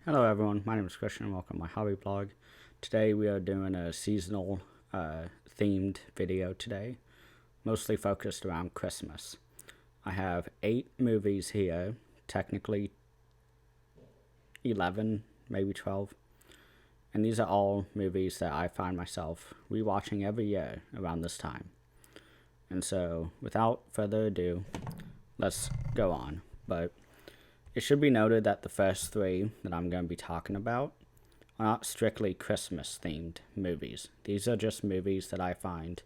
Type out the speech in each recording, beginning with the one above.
Hello everyone, my name is Christian and welcome to my hobby blog. Today we are doing a seasonal themed video today, mostly focused around Christmas. I have 8 movies here, technically 11, maybe 12, and these are all movies that I find myself rewatching every year around this time. And so, without further ado, let's go on. But it should be noted that the first 3 that I'm going to be talking about are not strictly Christmas-themed movies. These are just movies that I find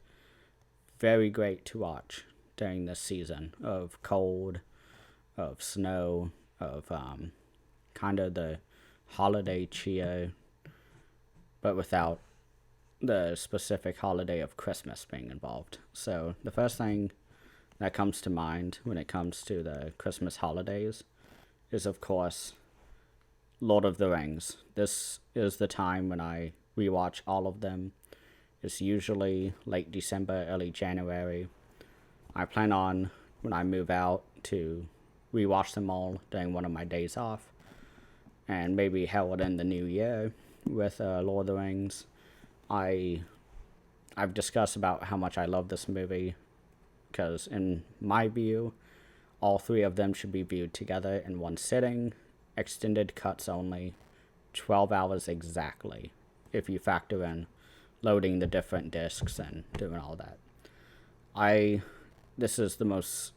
very great to watch during this season of cold, of snow, of kind of the holiday cheer, but without the specific holiday of Christmas being involved. So the first thing that comes to mind when it comes to the Christmas holidays is, of course, Lord of the Rings. This is the time when I rewatch all of them. It's usually late December, early January. I plan on, when I move out, to rewatch them all during one of my days off, and maybe herald in the new year with Lord of the Rings. I've discussed about how much I love this movie, because in my view, all 3 of them should be viewed together in one sitting, extended cuts only, 12 hours exactly, if you factor in loading the different discs and doing all that. This is the most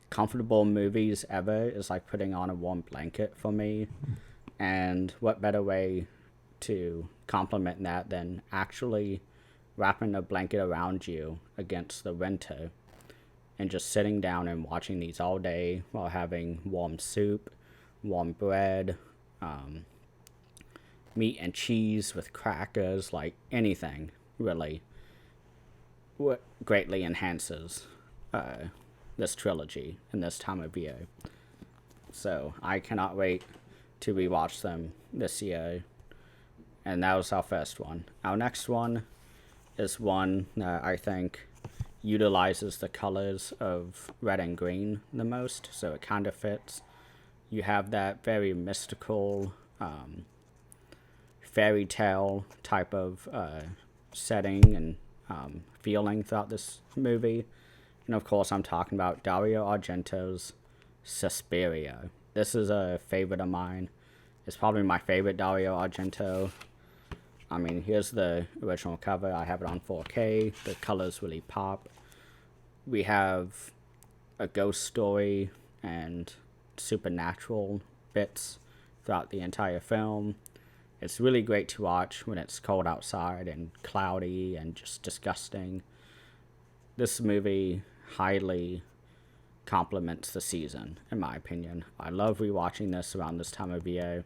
comfortable movies ever. It's like putting on a warm blanket for me, and what better way to complement that than actually wrapping a blanket around you against the winter and just sitting down and watching these all day while having warm soup, warm bread, meat and cheese with crackers, like anything really greatly enhances this trilogy in this time of year. So I cannot wait to rewatch them this year. And that was our first one. Our next one is one that I think utilizes the colors of red and green the most, so it kind of fits. You have that very mystical fairy tale type of setting and feeling throughout this movie. And of course, I'm talking about Dario Argento's Suspiria. This is a favorite of mine. It's probably my favorite Dario Argento. I mean, here's the original cover. I have it on 4K. The colors really pop. We have a ghost story and supernatural bits throughout the entire film. It's really great to watch when it's cold outside and cloudy and just disgusting. This movie highly complements the season, in my opinion. I love rewatching this around this time of year,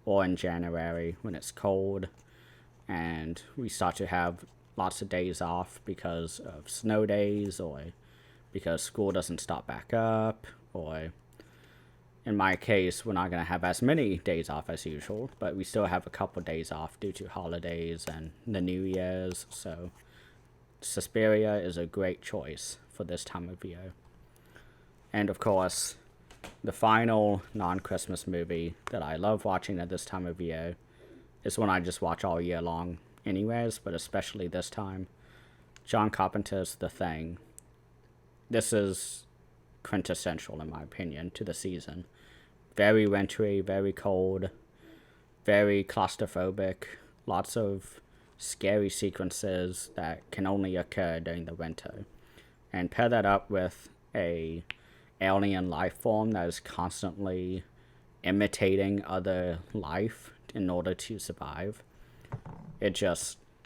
or in January when it's cold and we start to have lots of days off because of snow days, or because school doesn't start back up, or in my case, we're not going to have as many days off as usual, but we still have a couple days off due to holidays and the New Year's. So Suspiria is a great choice for this time of year. And of course, the final non-Christmas movie that I love watching at this time of year is one I just watch all year long anyways, but especially this time, John Carpenter's The Thing. This is quintessential, in my opinion, to the season. Very wintry, very cold, very claustrophobic, lots of scary sequences that can only occur during the winter. And pair that up with a alien life form that is constantly imitating other life in order to survive.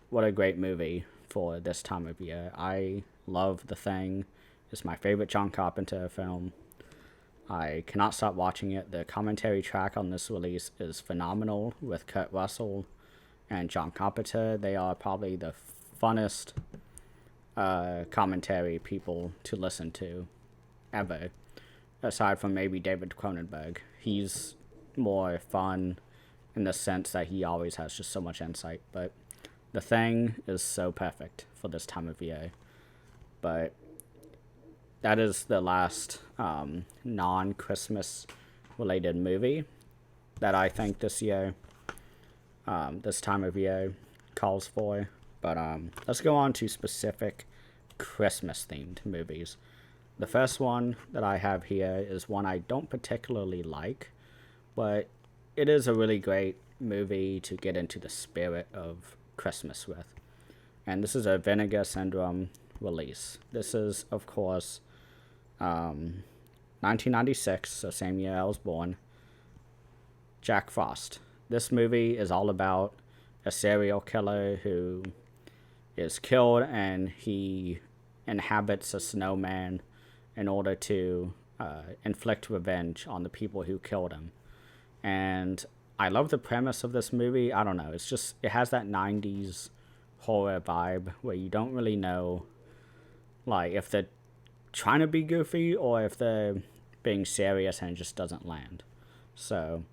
What a great movie for this time of year. I love The Thing. It's my favorite John Carpenter film. I cannot stop watching it. The commentary track on this release is phenomenal with Kurt Russell and John Carpenter. They are probably the funnest commentary people to listen to ever, aside from maybe David Cronenberg. He's more fun in the sense that he always has just so much insight, but The Thing is so perfect for this time of year. But that is the last non-Christmas related movie. that I think this year, this time of year, calls for. But let's go on to specific Christmas-themed movies. The first one that I have here is one I don't particularly like, but it is a really great movie to get into the spirit of Christmas with. And this is a Vinegar Syndrome release. This is, of course, 1996, so same year I was born, Jack Frost. This movie is all about a serial killer who is killed and he inhabits a snowman in order to inflict revenge on the people who killed him. And I love the premise of this movie. I don't know. It's just, it has that 90s horror vibe where you don't really know, like, if they're trying to be goofy or if they're being serious and it just doesn't land. So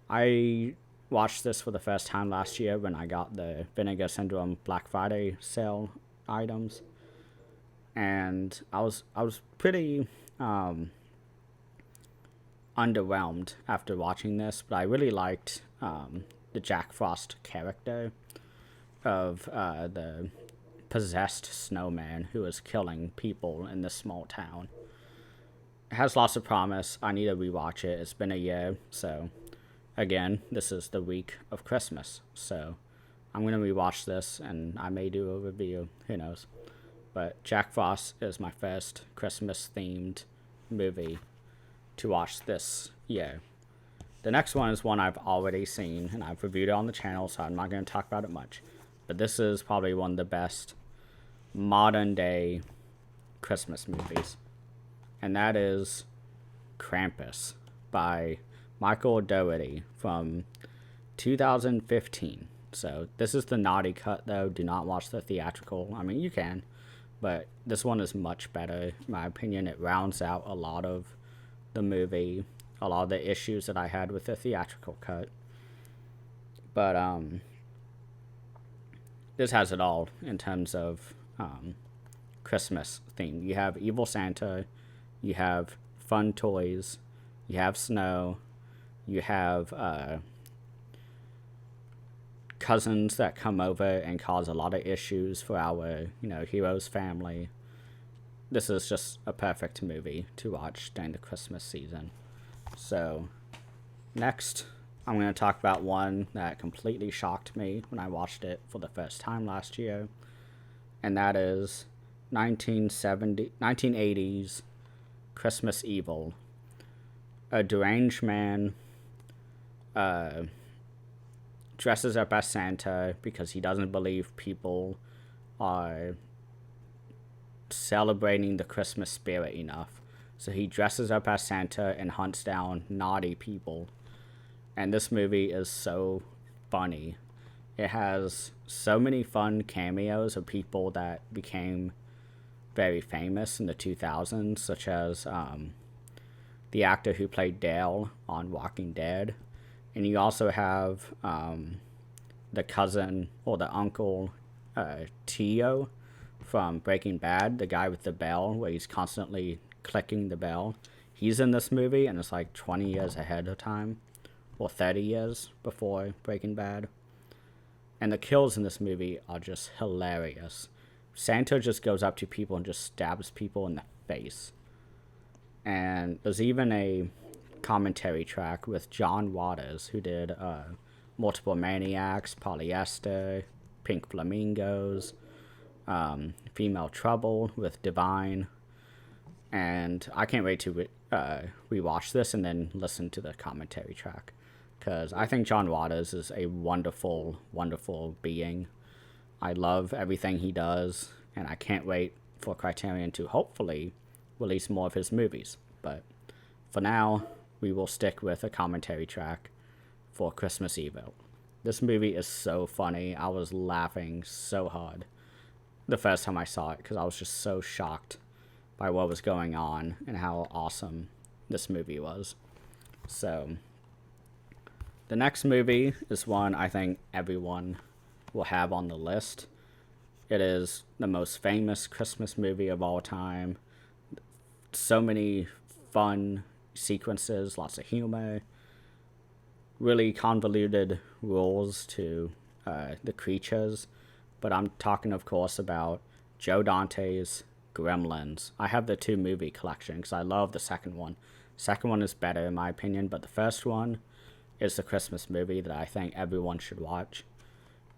I watched this for the first time last year when I got the Vinegar Syndrome Black Friday sale items. And I was pretty underwhelmed after watching this, but I really liked the Jack Frost character of the possessed snowman who is killing people in this small town. It has lots of promise. I need to rewatch it. It's been a year, so again, this is the week of Christmas, so I'm going to rewatch this and I may do a review, who knows. But Jack Frost is my first Christmas-themed movie to watch this year. The next one is one I've already seen, and I've reviewed it on the channel, so I'm not going to talk about it much. But this is probably one of the best modern-day Christmas movies. And that is Krampus by Michael Dougherty from 2015. So this is the naughty cut, though. Do not watch the theatrical. I mean, you can. But this one is much better, in my opinion. It rounds out a lot of the movie, a lot of the issues that I had with the theatrical cut. But this has it all in terms of Christmas theme. You have Evil Santa, you have fun toys, you have snow, you have cousins that come over and cause a lot of issues for our, hero's family. This is just a perfect movie to watch during the Christmas season. So, next, I'm going to talk about one that completely shocked me when I watched it for the first time last year, and that is 1980s Christmas Evil. A deranged man dresses up as Santa because he doesn't believe people are celebrating the Christmas spirit enough. So he dresses up as Santa and hunts down naughty people. And this movie is so funny. It has so many fun cameos of people that became very famous in the 2000s, such as the actor who played Dale on Walking Dead. And you also have the cousin or the uncle, Tio, from Breaking Bad, the guy with the bell, where he's constantly clicking the bell. He's in this movie, and it's like 20 years ahead of time, or 30 years before Breaking Bad. And the kills in this movie are just hilarious. Santa just goes up to people and just stabs people in the face. And there's even a commentary track with John Waters, who did Multiple Maniacs, Polyester, Pink Flamingos, Female Trouble with Divine. And I can't wait to rewatch this and then listen to the commentary track, because I think John Waters is a wonderful, wonderful being. I love everything he does, and I can't wait for Criterion to hopefully release more of his movies. But for now, we will stick with a commentary track for Christmas Evil. This movie is so funny. I was laughing so hard the first time I saw it, because I was just so shocked by what was going on and how awesome this movie was. So, the next movie is one I think everyone will have on the list. It is the most famous Christmas movie of all time. So many fun sequences, lots of humor. really convoluted rules to the creatures, but I'm talking, of course, about Joe Dante's Gremlins. I have the 2 movie collection because I love the second one. Second one is better in my opinion, but the first one is the Christmas movie that I think everyone should watch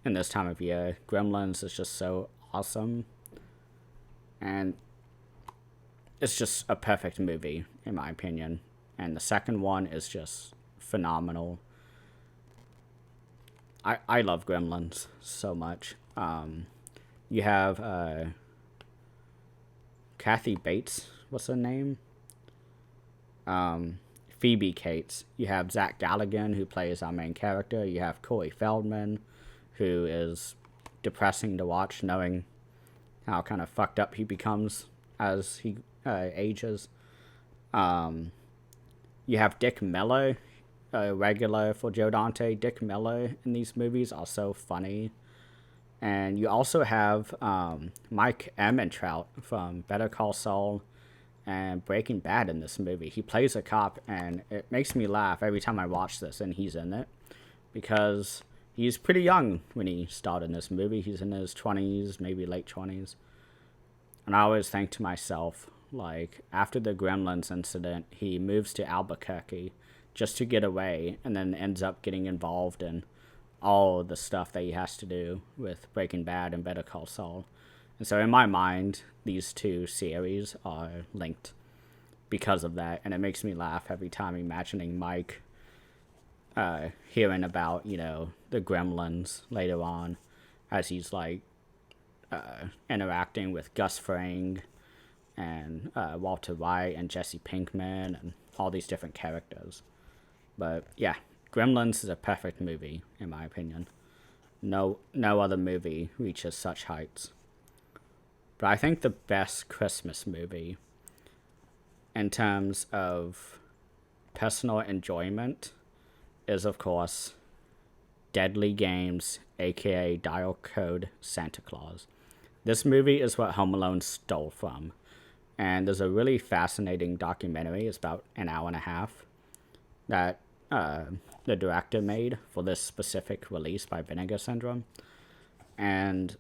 in this time of year. Gremlins is just so awesome, and it's just a perfect movie in my opinion. And the second one is just phenomenal. I love Gremlins so much. You have Kathy Bates. What's her name? Phoebe Cates. You have Zach Galligan, who plays our main character. You have Corey Feldman, who is depressing to watch, knowing how kind of fucked up he becomes as he ages. You have Dick Miller, a regular for Joe Dante. Dick Miller in these movies are so funny. And you also have Mike Ehrmantraut from Better Call Saul and Breaking Bad in this movie. He plays a cop, and it makes me laugh every time I watch this and he's in it, because he's pretty young when he started in this movie. He's in his 20s, maybe late 20s. And I always think to myself, like, after the Gremlins incident, he moves to Albuquerque just to get away, and then ends up getting involved in all the stuff that he has to do with Breaking Bad and Better Call Saul. And so in my mind, these 2 series are linked because of that, and it makes me laugh every time imagining Mike hearing about, the Gremlins later on, as he's like interacting with Gus Fring and Walter White and Jesse Pinkman and all these different characters. But yeah, Gremlins is a perfect movie in my opinion. No other movie reaches such heights. But I think the best Christmas movie in terms of personal enjoyment is, of course, Deadly Games, aka Dial Code Santa Claus. This movie is what Home Alone stole from. And there's a really fascinating documentary, it's about an hour and a half, that the director made for this specific release by Vinegar Syndrome. And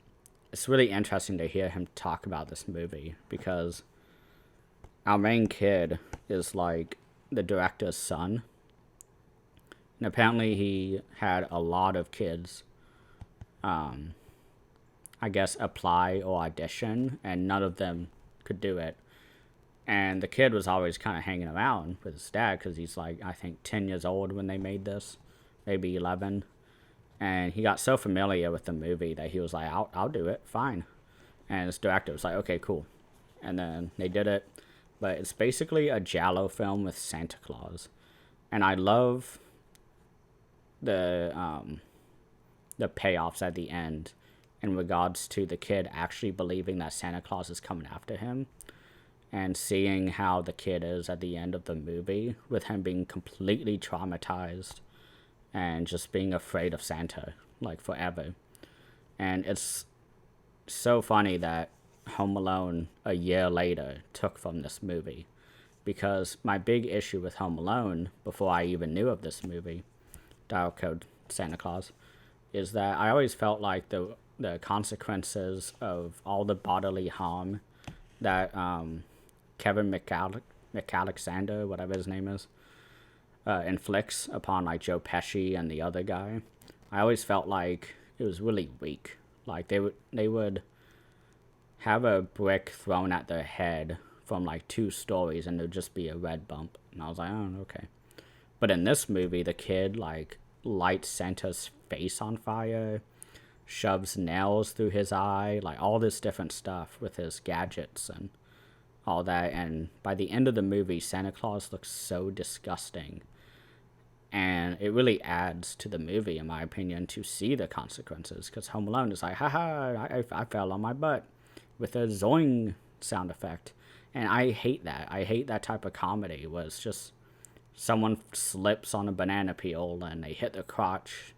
it's really interesting to hear him talk about this movie, because our main kid is like the director's son. And apparently he had a lot of kids, I guess, apply or audition, and none of them could do it. And the kid was always kind of hanging around with his dad, because he's like, I think 10 years old when they made this, maybe 11. And he got so familiar with the movie that he was like, I'll do it, fine. And his director was like, okay, cool. And then they did it. But it's basically a giallo film with Santa Claus. And I love the payoffs at the end in regards to the kid actually believing that Santa Claus is coming after him, and seeing how the kid is at the end of the movie, with him being completely traumatized and just being afraid of Santa, like, forever. And it's so funny that Home Alone, a year later, took from this movie. Because my big issue with Home Alone, before I even knew of this movie, Dial Code Santa Claus, is that I always felt like the consequences of all the bodily harm that Kevin McAlexander, whatever his name is, inflicts upon, like, Joe Pesci and the other guy, I always felt like it was really weak. Like, they would have a brick thrown at their head from like 2 stories, and there'd just be a red bump. And I was like, oh, okay. But in this movie, the kid, like, lights Santa's face on fire, shoves nails through his eye, like, all this different stuff with his gadgets and all that. And by the end of the movie, Santa Claus looks so disgusting. And it really adds to the movie, in my opinion, to see the consequences. Because Home Alone is like, haha, I fell on my butt, with a zoing sound effect. And I hate that. I hate that type of comedy where it's just someone slips on a banana peel and they hit their crotch.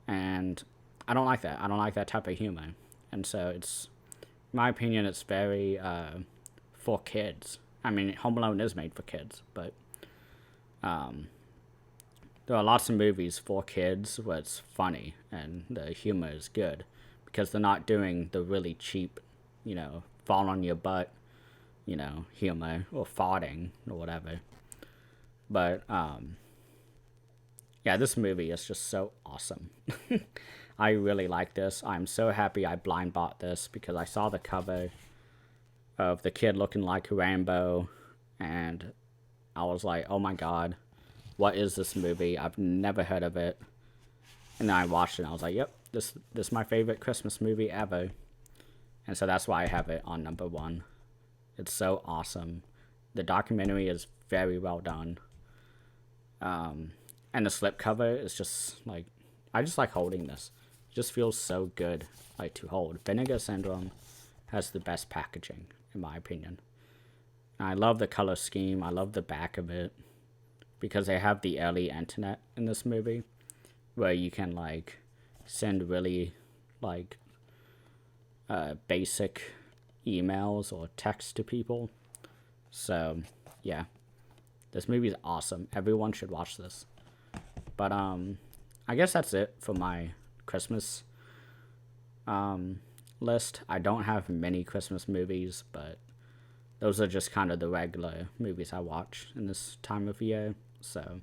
And I don't like that. I don't like that type of humor. And so it's, in my opinion, it's very for kids. I mean, Home Alone is made for kids, but there are lots of movies for kids where it's funny and the humor is good because they're not doing the really cheap, fall on your butt, humor or farting or whatever. But yeah, this movie is just so awesome. I really like this. I'm so happy I blind bought this because I saw the cover of the kid looking like Rambo, and I was like, oh my god, what is this movie? I've never heard of it. And then I watched it and I was like, yep, this is my favorite Christmas movie ever. And so that's why I have it on number 1. It's so awesome. The documentary is very well done. And the slipcover is just like, I just like holding this. It just feels so good, like, to hold. Vinegar Syndrome has the best packaging, in my opinion. And I love the color scheme. I love the back of it because they have the early internet in this movie where you can, like, send really, like, basic emails or text to people. So, yeah. This movie is awesome. Everyone should watch this. But, I guess that's it for my Christmas list. I don't have many Christmas movies, but those are just kind of the regular movies I watch in this time of year. So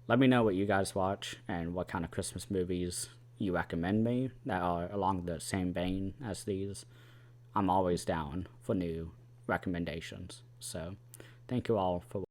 let me know what you guys watch and what kind of Christmas movies you recommend me that are along the same vein as these. I'm always down for new recommendations. So thank you all for watching.